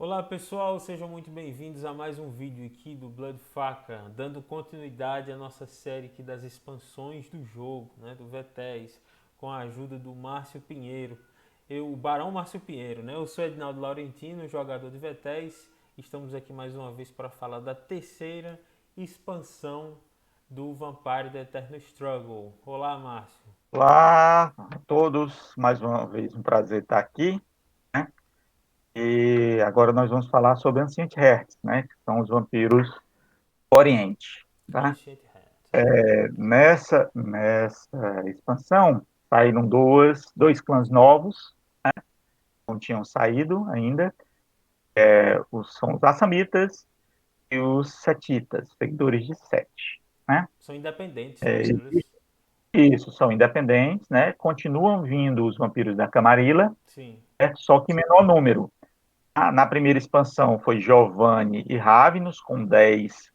Olá pessoal, sejam muito bem-vindos a mais um vídeo aqui do Blood Faca, dando continuidade à nossa série aqui das expansões do jogo, do V10, com a ajuda do Márcio Pinheiro. O Barão Márcio Pinheiro, né? Eu sou Edinaldo Laurentino, jogador de V10. Estamos aqui mais uma vez para falar da terceira expansão do Vampire The Eternal Struggle. Olá, Márcio. Olá a todos, mais uma vez um prazer estar aqui, né? E agora nós vamos falar sobre Ancient Hearts, né? Que são os vampiros do Oriente, tá? Ancient Hand. Nessa expansão saíram dois clãs novos, não tinham saído ainda, são os Assamitas e os Setitas, seguidores de Sete, né? São independentes, É, né? Eles... isso, são independentes, né? Continuam vindo os vampiros da Camarilla, Sim. só que em menor número. Na primeira expansão foi Giovanni e Ravnus, com 10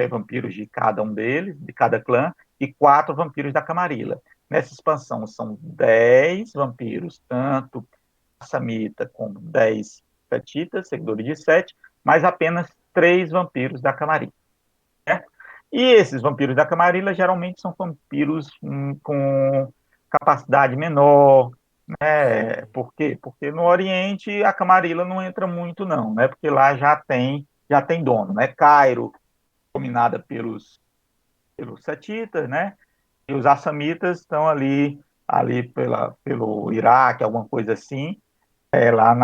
vampiros de cada um deles, de cada clã, e 4 vampiros da Camarilla. Nessa expansão são 10 vampiros, tanto a Samita como 10 Setitas, seguidores de 7, mas apenas 3 vampiros da Camarilla. Né? E esses vampiros da Camarilla geralmente são vampiros com capacidade menor, né? Sim. Por quê? Porque no Oriente a Camarilla não entra muito, não, né? Porque lá já tem dono, né? Cairo, dominada pelos setitas, né? E os assamitas estão ali pelo Iraque, alguma coisa assim, lá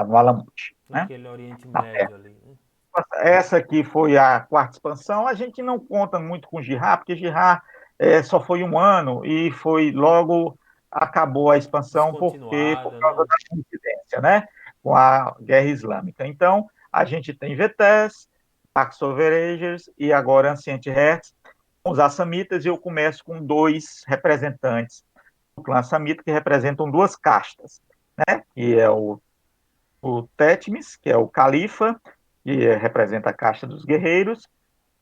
no Alamut, né? Naquele Oriente Na Médio ali, né? Essa aqui foi a quarta expansão. A gente não conta muito com Girard, porque Girard só foi um ano e foi logo acabou a expansão por Descontinuada, causa né? da coincidência, né? Com a Guerra Islâmica. Então, a gente tem Vetes, Pax Overagers e agora Ancient Hearts, com os Assamitas, e eu começo com 2 representantes do clã Assamita que representam 2 castas, né? Que é o Tétmis, que é o califa, que representa a casta dos guerreiros,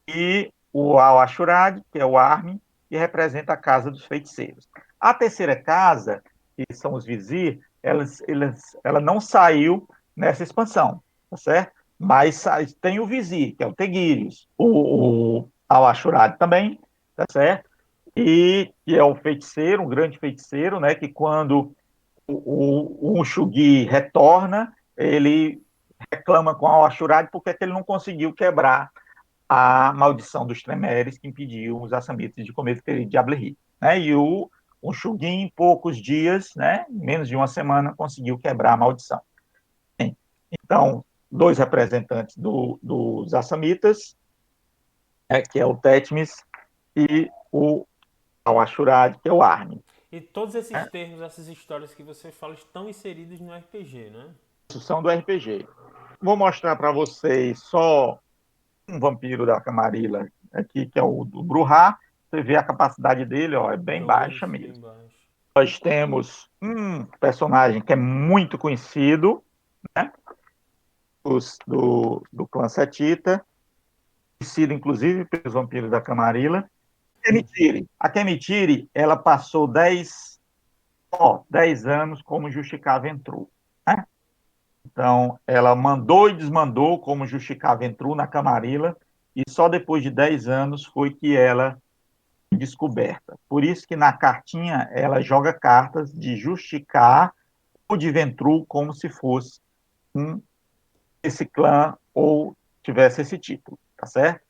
e o Al-Ashurad, que é o Armin, que representa a casa dos feiticeiros. A terceira casa, que são os vizir, ela não saiu nessa expansão, tá certo? Mas tem o vizir, que é o Teguírios, o Al-Ashurad também, tá certo? E que é o feiticeiro, um grande feiticeiro, né? Que quando o Ushugui retorna, ele reclama com a Ashurad porque é que ele não conseguiu quebrar a maldição dos Tremeres que impediu os assamitas de comer aquele Diablerie. Né? E o Ushugui, em poucos dias, né, em menos de uma semana, conseguiu quebrar a maldição. Então, 2 representantes dos assamitas, que é o Tétmis, e o Al-Ashurad, que é o Armin. E todos esses Né? termos, essas histórias que você fala estão inseridos no RPG, né? São do RPG. Vou mostrar para vocês só um vampiro da Camarilla aqui, que é o do Bruhá. Você vê a capacidade dele, ó, é bem baixa 2 bem mesmo. baixo. Nós temos um personagem que é muito conhecido, né, do clã Setita, conhecido inclusive pelos vampiros da Camarilla. Kemitiri. A Kemitiri, ela passou 10 anos como Justicar entrou. Né? Então, ela mandou e desmandou como Justicar entrou na Camarilla, e só depois de 10 anos foi que ela descoberta. Por isso que na cartinha ela joga cartas de Justicar ou de Ventru como se fosse um, esse clã ou tivesse esse título, tá certo?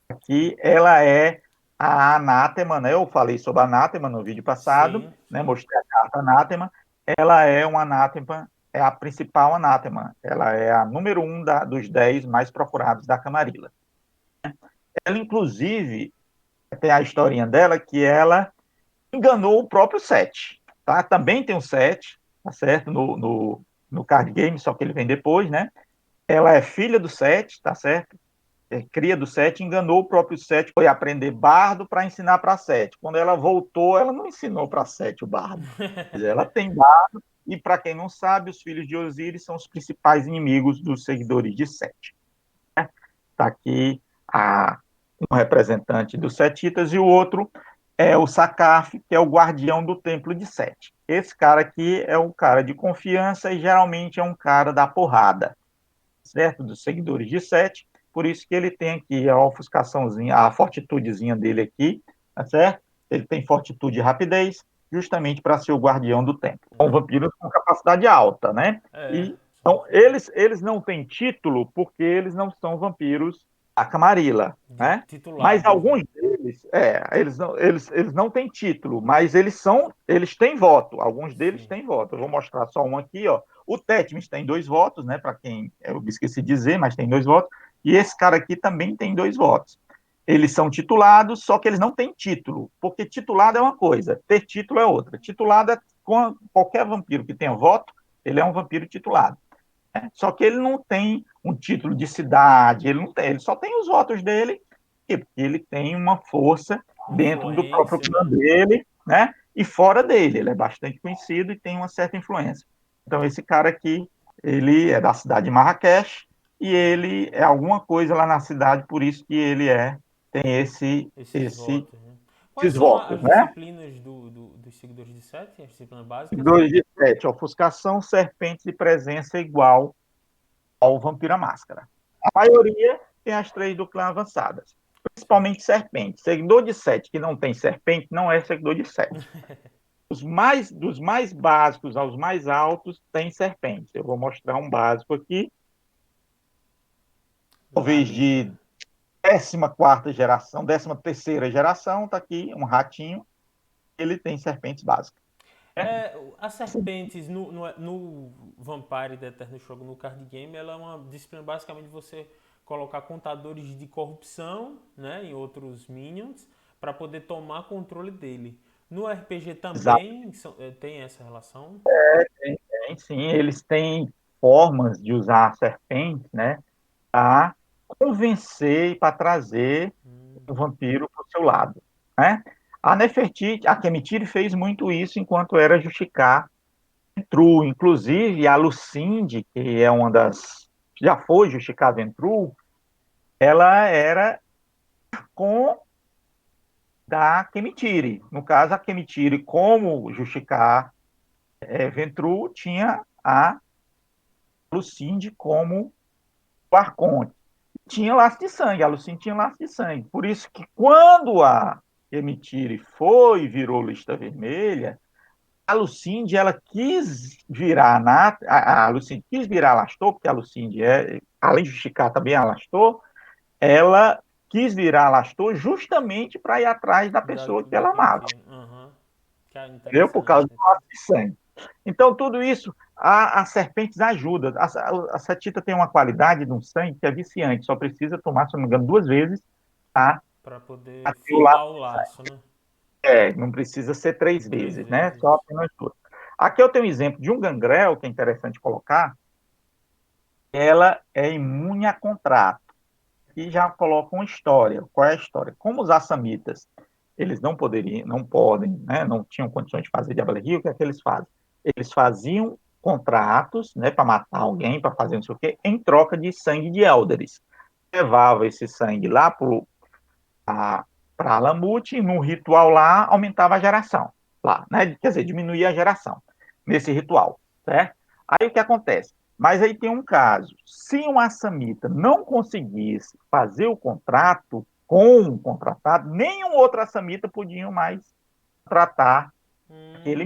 Aqui ela é a anátema, né? Eu falei sobre a anátema no vídeo passado, Sim, né? sim. Mostrei a carta anátema. Ela é uma anátema, é a principal anátema. Ela é a número 1 dos 10 mais procurados da Camarilla. Ela, inclusive, tem a historinha dela que ela enganou o próprio Seth, tá? Também tem um Seth, tá certo? No card game, só que ele vem depois, né? Ela é filha do Seth, tá certo? Cria do Seth, enganou o próprio Seth, foi aprender bardo para ensinar para Seth. Quando ela voltou, ela não ensinou para Seth o bardo. Ela tem bardo, e para quem não sabe, os filhos de Osíris são os principais inimigos dos seguidores de Seth. Está aqui um representante dos Setitas e o outro é o Sakaf, que é o guardião do templo de Sete. Esse cara aqui é um cara de confiança e geralmente é um cara da porrada, certo? Dos seguidores de Sete, por isso que ele tem aqui a ofuscaçãozinha, a fortitudezinha dele aqui, tá certo? Ele tem fortitude e rapidez, justamente para ser o guardião do tempo. São vampiros com capacidade alta, né? É, E, então, eles não têm título porque eles não são vampiros da Camarilla, né? Mas titulados, né? alguns deles, eles não têm título, mas eles têm voto. Alguns deles Sim. têm voto. Eu vou mostrar só um aqui, ó. O Tétmis tem 2 votos, né? Para quem eu esqueci de dizer, mas tem 2 votos. E esse cara aqui também tem 2 votos. Eles são titulados, só que eles não têm título, porque titulado é uma coisa, ter título é outra. Titulado é qualquer vampiro que tenha voto, ele é um vampiro titulado. Né? Só que ele não tem um título de cidade, ele não tem, ele só tem os votos dele, porque ele tem uma força dentro do próprio Influência, clã né? dele, né? E fora dele, ele é bastante conhecido e tem uma certa influência. Então, esse cara aqui, ele é da cidade de Marrakech e ele é alguma coisa lá na cidade, por isso que ele tem Esses votos, né? Quais esses são votos, as né? disciplinas dos seguidores de Sete? As disciplinas básicas? 2 de 7, ofuscação, serpentes e presença igual ao Vampiro à Máscara. A maioria tem as 3 do clã avançadas, Sim. principalmente serpente. Seguidor de 7 que não tem serpente não é seguidor de 7. Dos mais básicos aos mais altos tem serpente. Eu vou mostrar um básico aqui, talvez Lamita. de 14ª geração, 13ª geração, está aqui um ratinho, ele tem serpentes básicas. Né? As serpentes no Vampire The Eternal Struggle, no card game, ela é uma disciplina basicamente de você colocar contadores de corrupção, né, em outros minions para poder tomar controle dele. No RPG Exato. também tem essa relação? Sim, eles têm formas de usar a serpente, né, para convencer e para trazer o vampiro para o seu lado, né? A Nefertiti, a Kemitiri fez muito isso enquanto era Justicar Ventru, inclusive a Lucinde, que é uma das já foi Justicar Ventru, ela era com da Kemitiri. No caso, a Kemitiri, como Justicar Ventru, tinha a Lucinde como o Arconte. Tinha laço de sangue, a Lucinde tinha laço de sangue. Por isso que quando a Kemitiri foi e virou lista vermelha, a Lucinde, ela quis virar a Lucinde quis virar Lastor, porque a Lucinde além de justificar também a Lastor, ela quis virar Lastor justamente para ir atrás da pessoa que Da ela amava, Kemitiri. Aham. Que é entendeu? Por causa interessante, do laço interessante. de sangue. Então, tudo isso, as serpentes ajudam. A Setita tem uma qualidade de um sangue que é viciante, só precisa tomar, se não me engano, 2 vezes, tá? Para poder Para ter o laço firmar o de sangue. laço, né? Não precisa ser três Três vezes, né? vezes. Só apenas 2. Aqui eu tenho um exemplo de um gangrel, que é interessante colocar. Ela é imune a contrato. E já coloca uma história. Qual é a história? Como os assamitas, eles não poderiam, não podem, né, não tinham condições de fazer Diablo Rio, o que é que eles fazem? Eles faziam contratos, né, para matar alguém, para fazer não sei o quê, em troca de sangue de Elders. Levava esse sangue lá para Alamut, e num ritual lá aumentava a geração. Lá, né? Quer dizer, diminuía a geração nesse ritual, certo? Aí o que acontece? Mas aí tem um caso. Se um assamita não conseguisse fazer o contrato com um contratado, nenhum outro assamita podia mais tratar Hum, aquele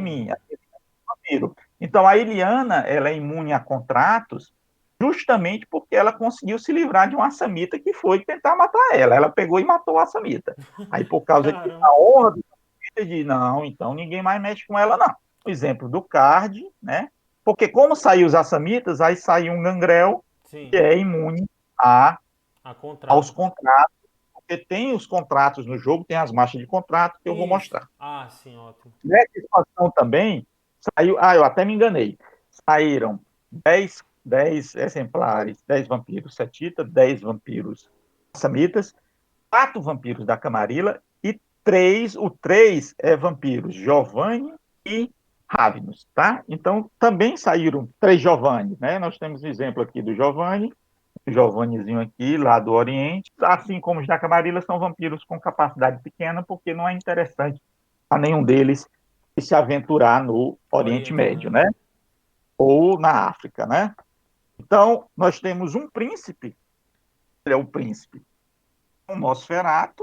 vampiro. Então a Iliana, ela é imune a contratos justamente porque ela conseguiu se livrar de um assamita que foi tentar matar ela. Ela pegou e matou o assamita. Aí por causa disso, caramba. a honra do assamita de não, então ninguém mais mexe com ela não. O exemplo do Card, né? Porque como saiu os assamitas, aí saiu um gangrel que Sim, é imune a, a aos contrato. contratos, porque tem os contratos no jogo, tem as marchas de contrato que eu vou Isso. mostrar. Ah, sim, ótimo. Nessa expansão também saiu. Eu até me enganei. Saíram 10 exemplares, 10 vampiros Setita, 10 vampiros Samitas, 4 vampiros da Camarilla e 3, o 3 é vampiros Giovanni e Ravenous, tá? Então também saíram 3 Giovanni, né? Nós temos um exemplo aqui do Giovanni, o Giovannizinho aqui, lá do Oriente, assim como os da Camarilla são vampiros com capacidade pequena, porque não é interessante a nenhum deles se aventurar no Oriente Oriente, Médio, né? né? Ou na África, né? Então, nós temos um príncipe, ele é o príncipe, o Nosferatu,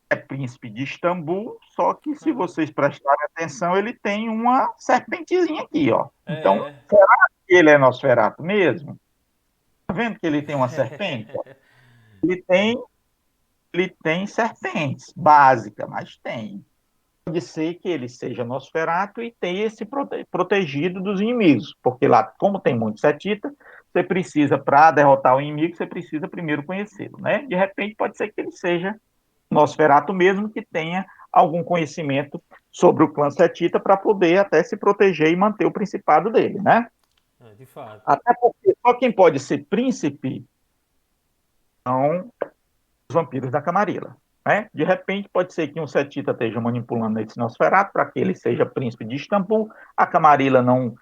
é príncipe de Istambul, só que se Ah, vocês prestarem atenção, ele tem uma serpentezinha aqui, ó. Então, é. ele é Nosferatu mesmo? Tá vendo que ele tem uma serpente? Ó? Ele tem, ele tem serpentes básicas, mas tem. Pode ser que ele seja Nosferatu e tenha esse protegido dos inimigos, porque lá, como tem muito setita, você precisa, para derrotar o inimigo, você precisa primeiro conhecê-lo, né? De repente, pode ser que ele seja Nosferatu mesmo, que tenha algum conhecimento sobre o clã setita para poder até se proteger e manter o principado dele, né? De fato. Até porque só quem pode ser príncipe são os vampiros da Camarilla. Né? De repente, pode ser que um setita esteja manipulando esse Nosferatu para que ele seja príncipe de Istambul, a Camarilla não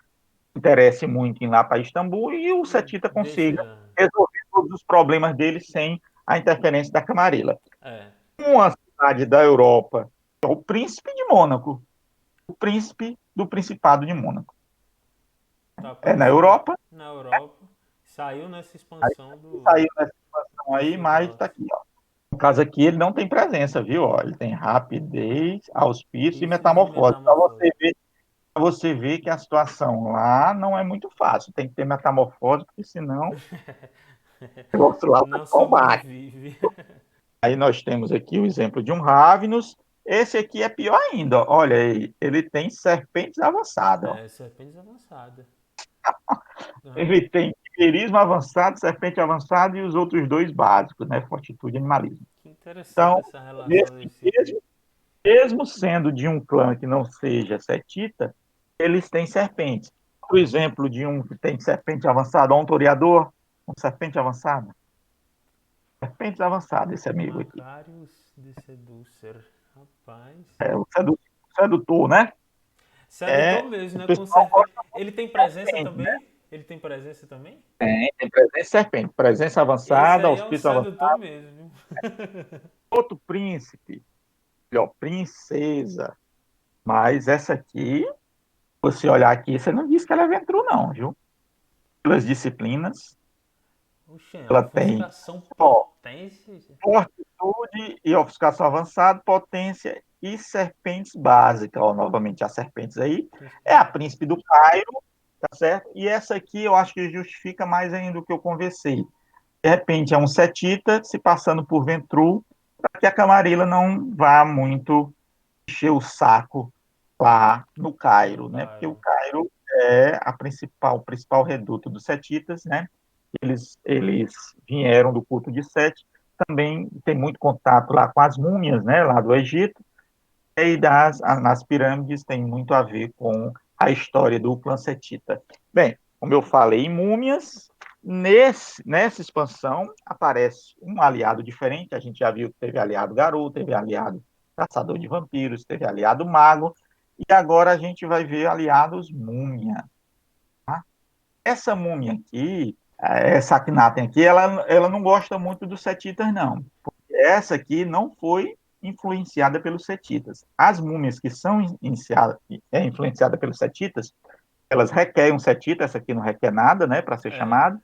interesse muito em ir lá para Istambul e o setita consiga Deixa. resolver todos os problemas dele sem a interferência da Camarilla. É. Uma cidade da Europa é o príncipe de Mônaco, o príncipe do Principado de Mônaco. Tá É na aparecendo Europa, na Europa. Saiu nessa aí expansão saiu nessa situação do aí, mas está Flutout. aqui, ó. No caso aqui, ele não tem presença, viu? Ó, ele tem rapidez, auspício e Pícios e metamorfose. metamorfose. Pra você ver que a situação lá não é muito fácil. Tem que ter metamorfose, porque senão o negócio lá vai Não combate. sobrevive. Aí nós temos aqui o exemplo de um Ravenous. Esse aqui é pior ainda. Olha aí, ele tem serpentes avançadas. Ó. É, serpentes avançada. Ah, Ele tem quimerismo avançado, serpente avançada e os outros dois básicos, né? Fortitude e animalismo. que interessante Então, essa relação desse aqui. mesmo sendo de um clã que não seja setita, eles têm serpentes. Por exemplo, de um que tem serpente avançada, um toreador, um serpente avançada. Serpentes avançadas, esse amigo aqui. Macarius de Seducer. Rapaz. É o sedutor, né? Sedutor mesmo, O né? Com pessoal serpente. gosta Ele tem de presença serpente, né? também? Ele tem presença também? Tem presença de serpente. Presença Esse avançada, aí é um auspício sedutor avançado. mesmo, viu? Outro príncipe, ó, princesa. Mas essa aqui, você olhar aqui, você não diz que ela é Ventru, não, viu? Pelas disciplinas, Oxe, ela tem ofuscação ó, potência. fortitude e ofuscação avançada, potência e serpentes básicas. Ó, novamente, as serpentes aí. É a príncipe do Cairo, tá certo? E essa aqui eu acho que justifica mais ainda o que eu conversei. De repente, é um setita se passando por Ventru, para que a Camarilla não vá muito encher o saco lá no No Cairo, né? Porque o Cairo. Cairo é o principal reduto dos setitas, né? Eles vieram do culto de Sete, também tem muito contato lá com as múmias, né? Lá do Egito, e nas pirâmides tem muito a ver com a história do clã setita. Bem, como eu falei, em múmias, nessa expansão aparece um aliado diferente. A gente já viu que teve aliado Garou, teve aliado Caçador de Vampiros, teve aliado Mago, e agora a gente vai ver aliados múmia. Tá? Essa múmia aqui, essa Akhenaten aqui, ela não gosta muito dos setitas, não. Essa aqui não foi influenciada pelos setitas. As múmias que são influenciadas pelos setitas, elas requerem um setita, essa aqui não requer nada, né, para ser É. chamado,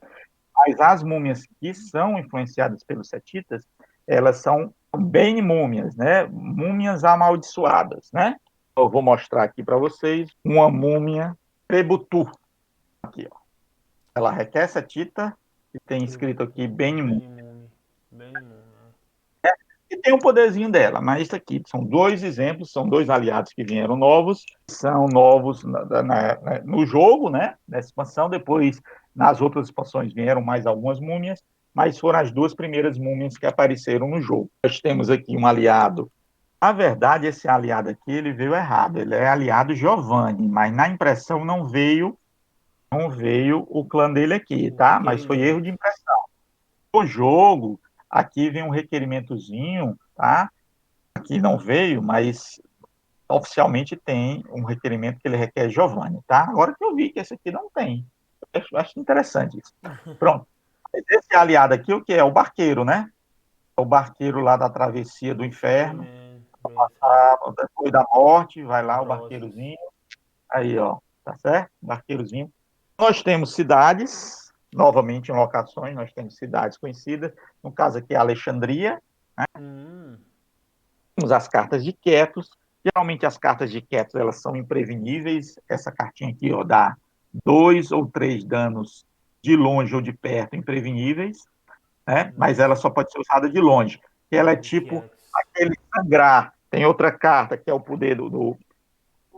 mas as múmias que são influenciadas pelos setitas, elas são bem múmias, né, múmias amaldiçoadas, né. Eu vou mostrar aqui para vocês uma múmia Prebutu, aqui, ó. Ela requer setita e tem escrito aqui bem múmia. Benimune. Benimune. E tem o poderzinho dela, mas isso aqui são dois exemplos, são dois aliados que vieram novos, são novos no jogo, né, nessa expansão, depois nas outras expansões vieram mais algumas múmias, mas foram as duas primeiras múmias que apareceram no jogo. Nós temos aqui um aliado, na verdade esse aliado aqui ele veio errado, ele é aliado Giovanni, mas na impressão não veio o clã dele aqui, O tá? Mas foi erro requerimento. de impressão. O jogo, aqui vem um requerimentozinho, tá? Aqui não veio, mas oficialmente tem um requerimento que ele requer Giovanni, tá? Agora que eu vi que esse aqui não tem. Eu acho interessante isso. Pronto. Esse aliado aqui, o que é? O barqueiro, né? O barqueiro lá da travessia do inferno. Ferryman. Breathhead. Depois da morte, vai lá o Ambrosius. barqueirozinho. Aí, ó. Tá certo? Barqueirozinho. Nós temos cidades. novamente em locações, nós temos cidades conhecidas, no caso aqui é Alexandria, né? Temos as cartas de Ketos, geralmente as cartas de Ketos elas são impreveníveis, essa cartinha aqui ó, dá 2 ou 3 danos de longe ou de perto impreveníveis, né? Mas ela Nossa, só pode ser usada de longe, ela é de tipo quietos. aquele sangrar, tem outra carta que é o poder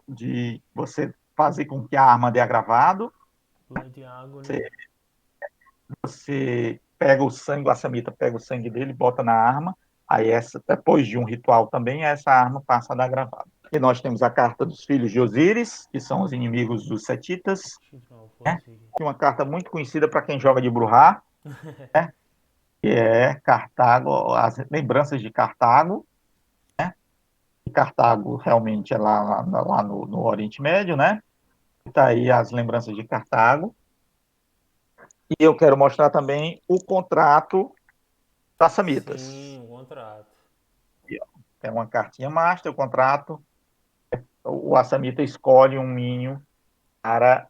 de você fazer com que a arma dê agravado, Blood Agony. você você pega o sangue, o Assamita pega o sangue dele, bota na arma, aí essa, depois de um ritual também, essa arma passa a dar gravado. E nós temos a carta dos filhos de Osíris, que são os inimigos dos Setitas, Chifral né? Osiris. E uma carta muito conhecida para quem joga de Bruhá, né? Que é Cartago, as lembranças de Cartago, né? E Cartago realmente é lá no Oriente Médio, né? Está aí as lembranças de Cartago. E eu quero mostrar também o contrato das Samitas. Sim, o contrato. Tem uma cartinha master, o contrato. O Assamita escolhe um ninho para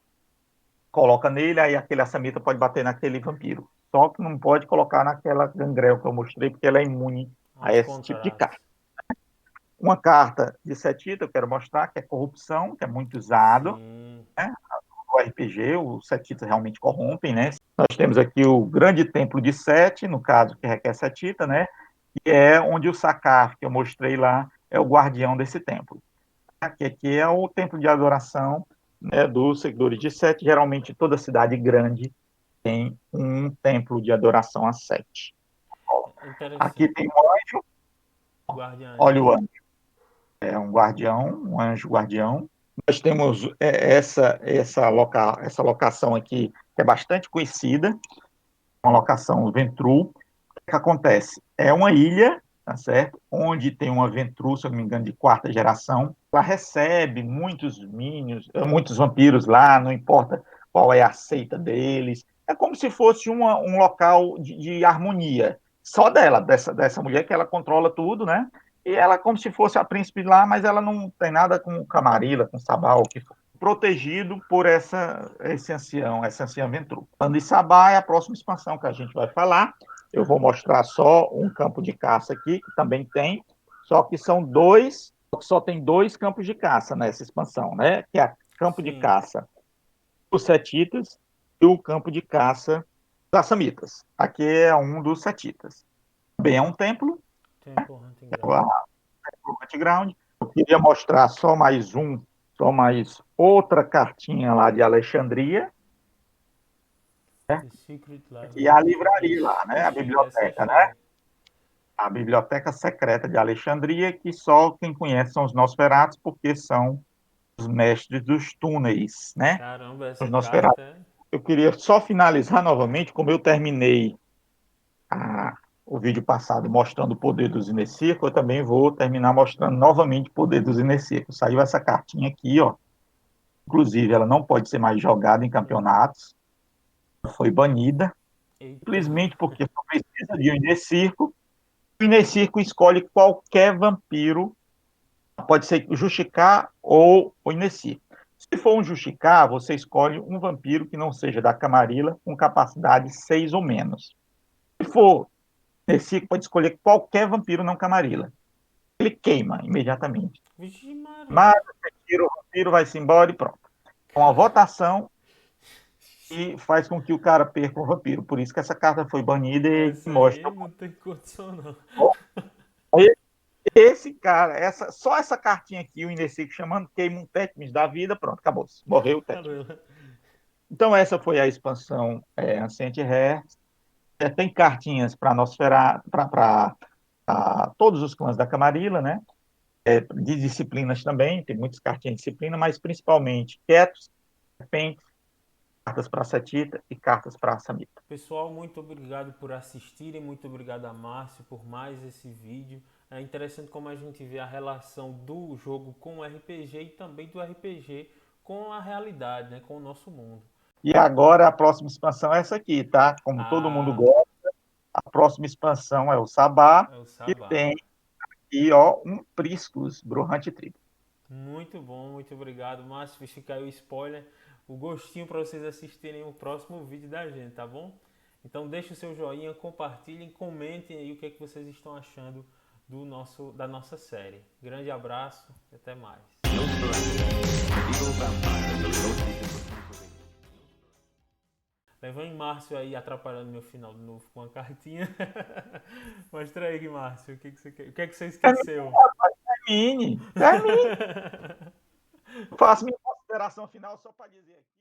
coloca nele, aí aquele Assamita pode bater naquele vampiro. Só que não pode colocar naquela gangrel que eu mostrei, porque ela é imune a Aos esse tipo de contratos. carta. Uma carta de Setita, eu quero mostrar, que é corrupção, que é muito usado, Sim. né? No RPG, os Setitas realmente corrompem, né? Nós temos aqui o grande templo de Sete, no caso, que requer Setita, né? Que é onde o Sakar, que eu mostrei lá, é o guardião desse templo. Que aqui é o templo de adoração, né, dos seguidores de Sete. Geralmente, toda cidade grande tem um templo de adoração a Sete. Aqui Interessante. tem um anjo, olha Guardiães. o anjo, é um guardião, um anjo guardião. Nós temos essa locação aqui, que é bastante conhecida, uma locação Ventru. Que acontece? É uma ilha, tá certo? Onde tem uma Ventru, se eu não me engano, de quarta geração. Ela recebe muitos minions, muitos vampiros lá, não importa qual é a seita deles. É como se fosse um local de harmonia. Só dela, dessa mulher, que ela controla tudo, né? E ela é como se fosse a príncipe lá, mas ela não tem nada com Camarilla, com Sabá, o que for. Protegido por esse ancião Ventru. Falando de Sabá, é a próxima expansão que a gente vai falar. Eu vou mostrar só um campo de caça aqui, que também tem, só que são dois, só tem 2 campos de caça nessa expansão, né? Que é o campo de Sim. caça dos Setitas e o campo de caça das Samitas. Aqui é um dos Setitas. Também é um templo, Temple Hunting é Ground. o background. Eu queria mostrar só mais outra cartinha lá de Alexandria, né? The Secret E a Labyrinth. livraria lá, Ixi, né? A ixi, essa é biblioteca, né? feia. A Biblioteca Secreta de Alexandria, que só quem conhece são os Nosferatos, porque são os mestres dos túneis, né? Caramba, Os essa Nosferatos. carta é. Eu queria só finalizar novamente, como eu terminei a, o vídeo passado mostrando o poder dos Inessirco, eu também vou terminar mostrando novamente o poder dos Inessirco. Saiu essa cartinha aqui, ó. Inclusive, ela não pode ser mais jogada em campeonatos, foi banida, Eita. simplesmente porque só precisa de um Inessirco. O Inessirco escolhe qualquer vampiro, pode ser o Justicar ou o Inessi. Se for um Justicar, você escolhe um vampiro que não seja da Camarilla, com capacidade 6 ou menos. Se for Inessi, pode escolher qualquer vampiro não Camarilla. Ele queima imediatamente. Vixe Maria. Mas o vampiro vai-se embora e pronto. É uma votação e faz com que o cara perca o vampiro. Por isso que essa carta foi banida e Essa mostra. aí não tem condição não. Esse cara, só essa cartinha aqui, o Indecico chamando, queima um Tétmis da vida, pronto, acabou. Morreu o Tétmis. Caramba. Então, essa foi a expansão Ancient Hertz. Tem cartinhas para Nosferatu, para todos os clãs da Camarilla, né? De disciplinas também, tem muitas cartinhas de disciplina, mas principalmente Ketos, Serpentes, cartas para Setita e cartas para Samita. Pessoal, muito obrigado por assistirem, muito obrigado a Márcio por mais esse vídeo. É interessante como a gente vê a relação do jogo com o RPG e também do RPG com a realidade, né, com o nosso mundo. E agora a próxima expansão é essa aqui, tá? Como todo mundo Ah, gosta, a próxima expansão é o Sabá, é o que Sabá. tem aqui, ó, um Priscus, Bruhante Tribo. Muito bom, muito obrigado. Márcio, fica aí o spoiler. o gostinho para vocês assistirem o próximo vídeo da gente, tá bom? Então deixe o seu joinha, compartilhem, comentem aí o que é que vocês estão achando da nossa série. Grande abraço e até mais. Levando Márcio aí atrapalhando meu final de novo com a cartinha. Mostra aí, Márcio, o que você quer? O que é que você esqueceu? Termine. Faço minha consideração final só para dizer aqui.